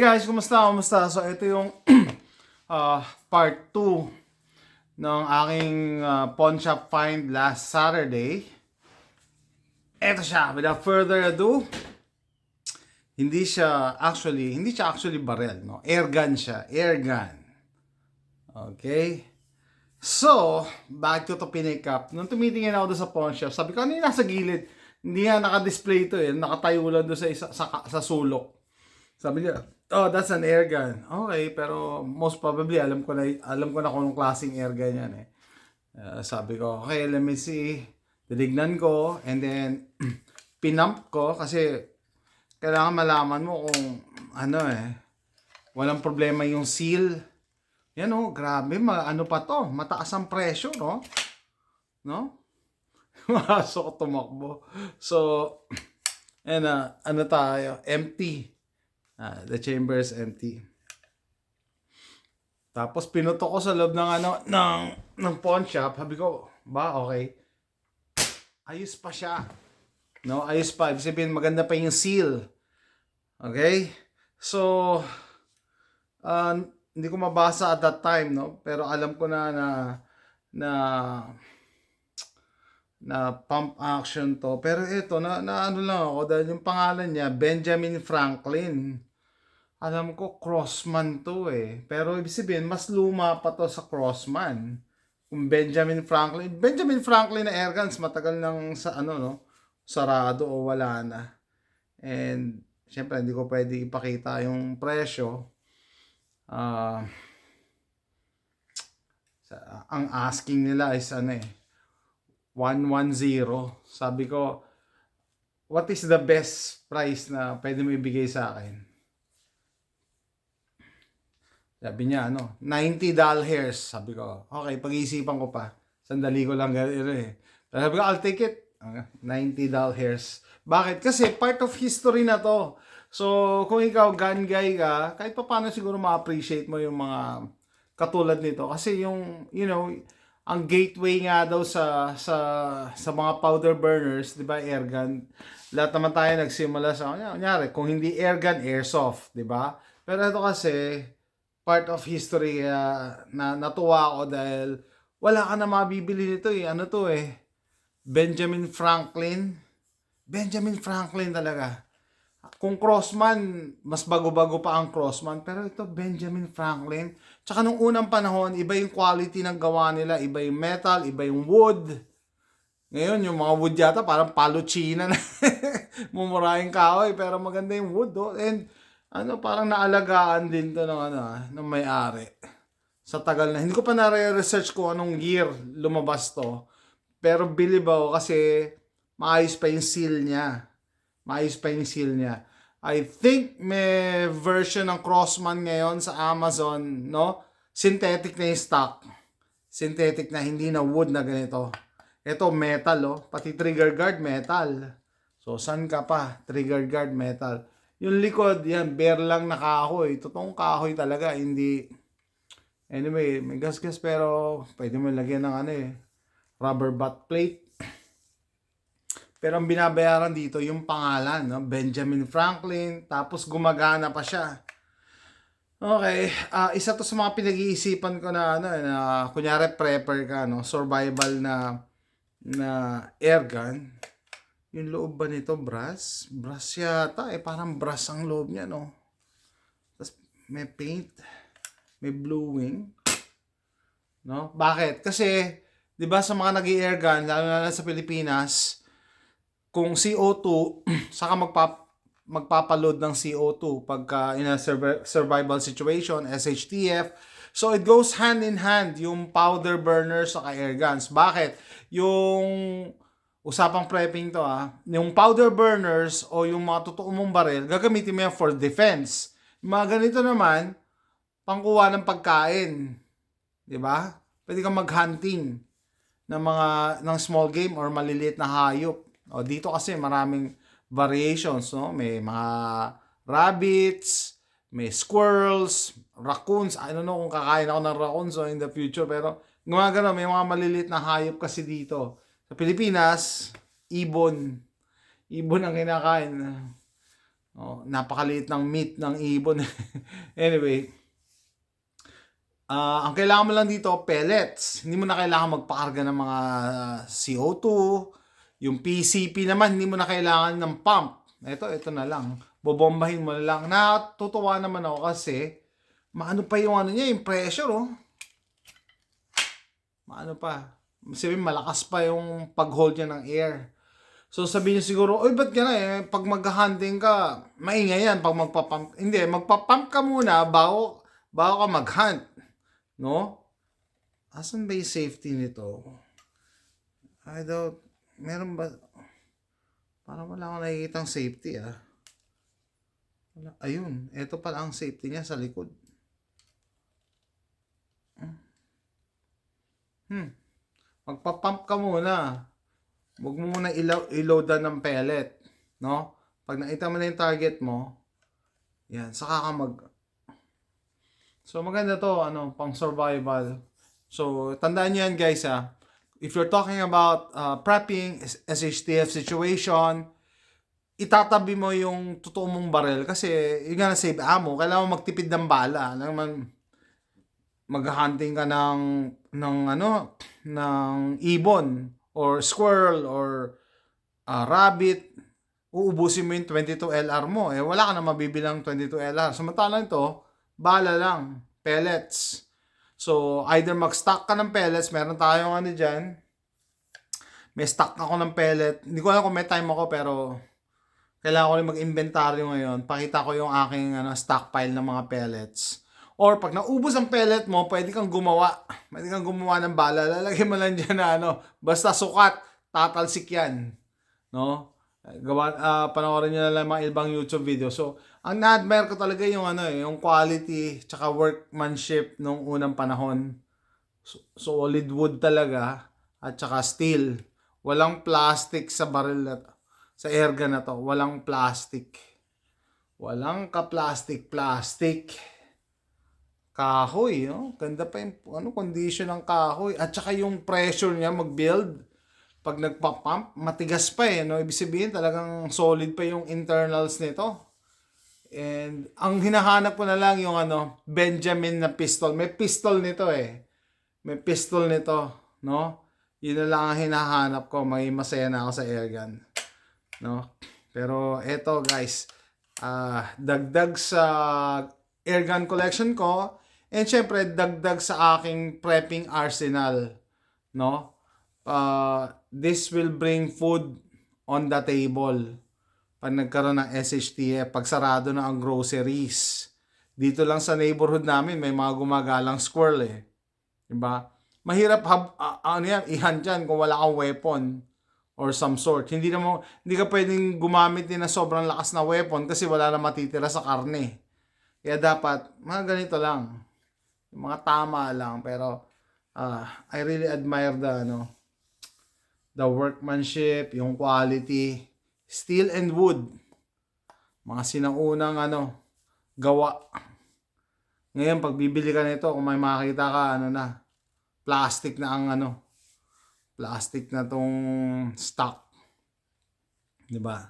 Guys, kumusta? Kumusta? So ito yung part 2 ng aking pawn shop find last Saturday. Ito siya, without further ado, hindi siya actually barrel, no? Air gun siya, air gun. Okay? So, bakit ko to pinick up? Nung tumitingin ako doon sa pawn shop, sabi ko, ano yung nasa gilid? Hindi nga naka-display to eh, nakatayo lang doon sa sulok. Sabi niya, oh, that's an air gun. Okay, pero most probably alam ko na kung anong klaseng air gun yan eh. Sabi ko, okay, let me see. Tinignan ko and then pinump ko kasi kailangan malaman mo kung walang problema yung seal. Yan oh, grabe, ano pa to? Mataas ang presyo, no? No? Masok tumakbo. So, and ano tayo? Empty. The chamber is empty. Tapos pinuto ko sa loob ng ng pawn shop. Sabi ko, okay. Ayos pa siya. No, ayos pa. Ibig sabihin maganda pa yung seal. Okay? So hindi ko mabasa at that time, no? Pero alam ko na pump action to. Pero ito na ano lang ako dahil yung pangalan niya Benjamin Franklin. Alam ko, Crossman to eh. Pero ibig sabihin, mas luma pa to sa Crossman. Kung Benjamin Franklin na airguns, matagal nang sarado o wala na. And, syempre, hindi ko pwede ipakita yung presyo. Ang asking nila is 110. Sabi ko, what is the best price na pwede mo ibigay sa akin? Sabi niya, $90 hairs. Sabi ko, okay, pag-iisipan ko pa. Sandali ko lang gano'n eh. Pero sabi ko, I'll take it. $90 hairs. Bakit? Kasi part of history na to. So, kung ikaw gun guy ka, kahit pa paano siguro ma-appreciate mo yung mga katulad nito. Kasi yung, ang gateway nga daw sa mga powder burners, di ba, air gun. Lahat naman tayo nagsimula sa, kunyari, kung hindi air gun, airsoft, di ba? Pero ito kasi, part of history na natuwa ako dahil wala ka na mabibili nito eh. Ano to eh? Benjamin Franklin talaga. Kung Crossman, mas bago-bago pa ang Crossman. Pero ito, Benjamin Franklin. Tsaka nung unang panahon, iba yung quality ng gawa nila. Iba yung metal, iba yung wood. Ngayon, yung mga wood yata parang paluchina na. Mumurahin kahoy, pero maganda yung wood. Oh. And parang naalagaan din to ng may-ari. Sa tagal na. Hindi ko pa na-research kung anong year lumabas to. Pero believe ako kasi maayos pa yung seal niya. I think may version ng Crossman ngayon sa Amazon, no? Synthetic na yung stock. Synthetic na, hindi na wood na ganito. Ito metal, oh. Pati trigger guard metal. So, saan ka pa? Trigger guard metal. Yung likod, yan, bare lang na kahoy. Totoong kahoy talaga, hindi. Anyway, may gas-gas pero pwede mo lagyan ng rubber butt plate. Pero ang binabayaran dito, yung pangalan, no? Benjamin Franklin, tapos gumagana pa siya. Okay, isa to sa mga pinag-iisipan ko na kunyari prepper ka, survival na air gun. Yung loob ba nito, brass? Brass yata eh. Parang brass ang loob niya, no? Tapos may paint. May bluing. No? Bakit? Kasi, di ba sa mga nag-air gun, lalo na sa Pilipinas, kung CO2, saka magpapaload ng CO2 pagka in a survival situation, SHTF. So, it goes hand in hand yung powder burners saka air guns. Bakit? Yung usapang prepping to yung powder burners o yung mga totoo mong baril, gagamitin mo yan for defense. Yung mga ganito naman, pangkuha ng pagkain. Di ba? Pwede kang mag-hunting ng small game or maliliit na hayop. O dito kasi maraming variations, no? May mga rabbits, may squirrels, raccoons. I don't know kung kakain ako ng raccoons in the future, pero gumagano, may mga maliliit na hayop kasi dito. Sa Pilipinas, ibon. Ibon ang kinakain. Oh, napakaliit ng meat ng ibon. Anyway, ang kailangan mo lang dito, pellets. Hindi mo na kailangan magpakarga ng mga CO2. Yung PCP naman, hindi mo na kailangan ng pump. Ito na lang. Bobombahin mo na lang. Natutuwa naman ako kasi, maano pa yung ano niya, yung pressure, oh. Maano pa. Sabihin, malakas pa yung pag-hold niya ng air. So sabihin niyo siguro, oy, ba't gano'n eh? Pag mag-hunting ka, maingay yan pag magpa-pump. Hindi, magpa-pump ka muna bago ka mag-hunt. No? Asan ba yung safety nito? I don't, meron ba? Parang wala akong nakikitang safety ah. Wala. Ayun, ito pala ang safety niya sa likod. Magpa-pump ka muna. Huwag mo muna i-loadan ng pellet. No? Pag nakita mo na yung target mo, yan, saka ka So maganda to, pang survival. So tandaan niyo yan guys ha. If you're talking about prepping, SHTF situation, itatabi mo yung totoo mong barrel kasi you're gonna save ammo. Kailangan mo magtipid ng bala. Naman mag-hunting ka ng ibon or squirrel or rabbit, uubusin mo yung 22 LR mo. Wala ka na mabibilang 22 LR. Samantalang ito, bala lang, pellets. So, either mag-stock ka ng pellets, meron tayong dyan, may stock ako ng pellet. Hindi ko alam kung may time ako, pero kailangan ko rin mag-inventaryo ngayon. Pakita ko yung aking stockpile ng mga pellets. Or pag naubos ang pellet mo, pwede kang gumawa. Pwede kang gumawa ng bala. Lalagyan mo lang dyan na basta sukat, tatalsik yan. No? Panoorin nyo na lang mga ibang YouTube video. So, ang na-admire ko talaga yung yung quality tsaka workmanship nung unang panahon. Solid wood talaga at tsaka steel. Walang plastic sa baril na to. Sa airgun na to, walang plastic. Walang ka-plastic. Kahoy, no? Ganda pa yung condition ng kahoy at tsaka yung pressure niya mag-build. Pag nagpa-pump, matigas pa no? Ibig sabihin talagang solid pa yung internals nito. And ang hinahanap ko na lang yung Benjamin na pistol. May pistol nito May pistol nito, no? Yun na lang ang hinahanap ko. May masaya na ako sa airgun. No? Pero eto guys, dagdag sa airgun collection ko and syempre dagdag sa aking prepping arsenal, no? This will bring food on the table pag nagkaroon ng SHTF, pag sarado na ang groceries. Dito lang sa neighborhood namin may mga gumagalang squirrel diba? Mahirap i-hunt yan kung wala kang weapon or some sort. Hindi ka pwedeng gumamit din ng sobrang lakas na weapon kasi wala na matitira sa karne. Kaya dapat mga ganito lang. Yung mga tama lang, pero I really admire the workmanship, yung quality, steel and wood. Mga sinaunang gawa. Ngayon pag bibili ka nito, kung may makita ka plastic na ang plastic na tong stock. 'Di ba?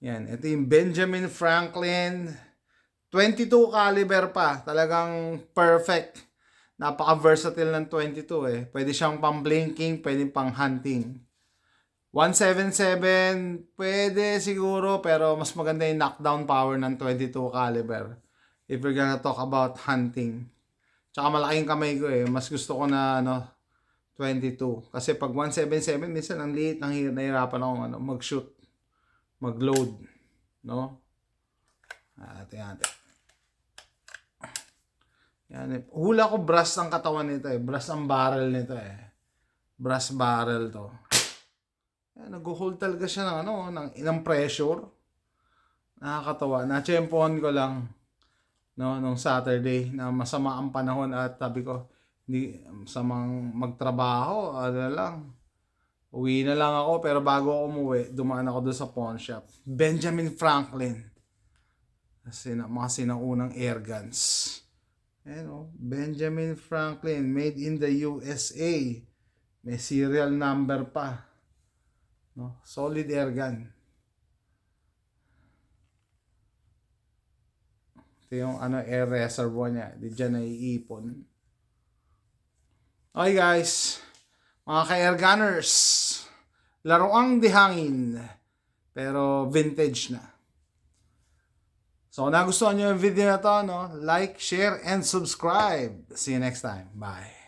Yan, ito yung Benjamin Franklin 22 caliber pa. Talagang perfect. Napaka-versatile ng 22 Pwede siyang pang-blinking, pwede pang-hunting. 177, pwede siguro, pero mas maganda yung knockdown power ng 22 caliber. If we're gonna talk about hunting. Tsaka malaking kamay ko Mas gusto ko na 22. Kasi pag 177, minsan ang liit, nahihirapan ako mag-shoot, mag-load. No? Ate. Yan Hula ko brass ang katawan nito Brass ang barrel nito Brass barrel to. Yan, nag-hold talaga siya ng pressure. Nakakatawa. Na-tsempohan ko lang nung Saturday na masama ang panahon at sabi ko, hindi masamang magtrabaho, lang. Uwi na lang ako, pero bago ako umuwi, dumaan ako doon sa pawn shop. Benjamin Franklin. Kasi mga sinaunang air guns. Benjamin Franklin, made in the USA. May serial number pa. No? Solid air gun. Ito yung air reservoir niya. Di dyan naiipon. Okay guys, mga ka-air gunners, laruang di hangin, pero vintage na. So kung nagustuhan nyo yung video na to, no, like, share, and subscribe. See you next time. Bye.